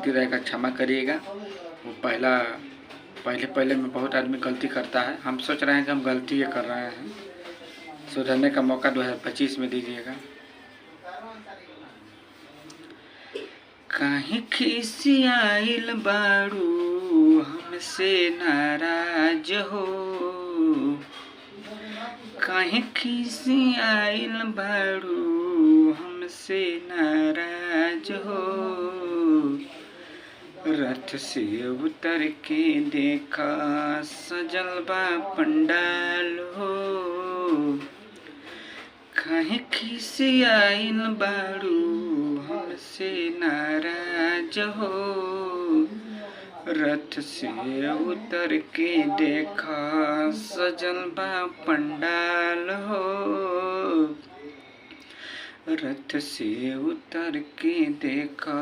गलती रहेगा क्षमा करिएगा। वो पहले पहले में बहुत आदमी गलती करता है। हम सोच रहे हैं कि हम गलती ये कर रहे हैं, सुधरने का मौका 2025 में दीजिएगा। काहे खिसियाइल बाड़ू हमसे नाराज हो, काहे खिसियाइल बाड़ू हमसे नाराज हो। रथ से उतर के देखा सजल बा पंडाल हो, काहे खिसियाइल बाड़ू हमसे नाराज हो। रथ से उतर के देखा सजल बा पंडाल हो, रथ से उतर के देखा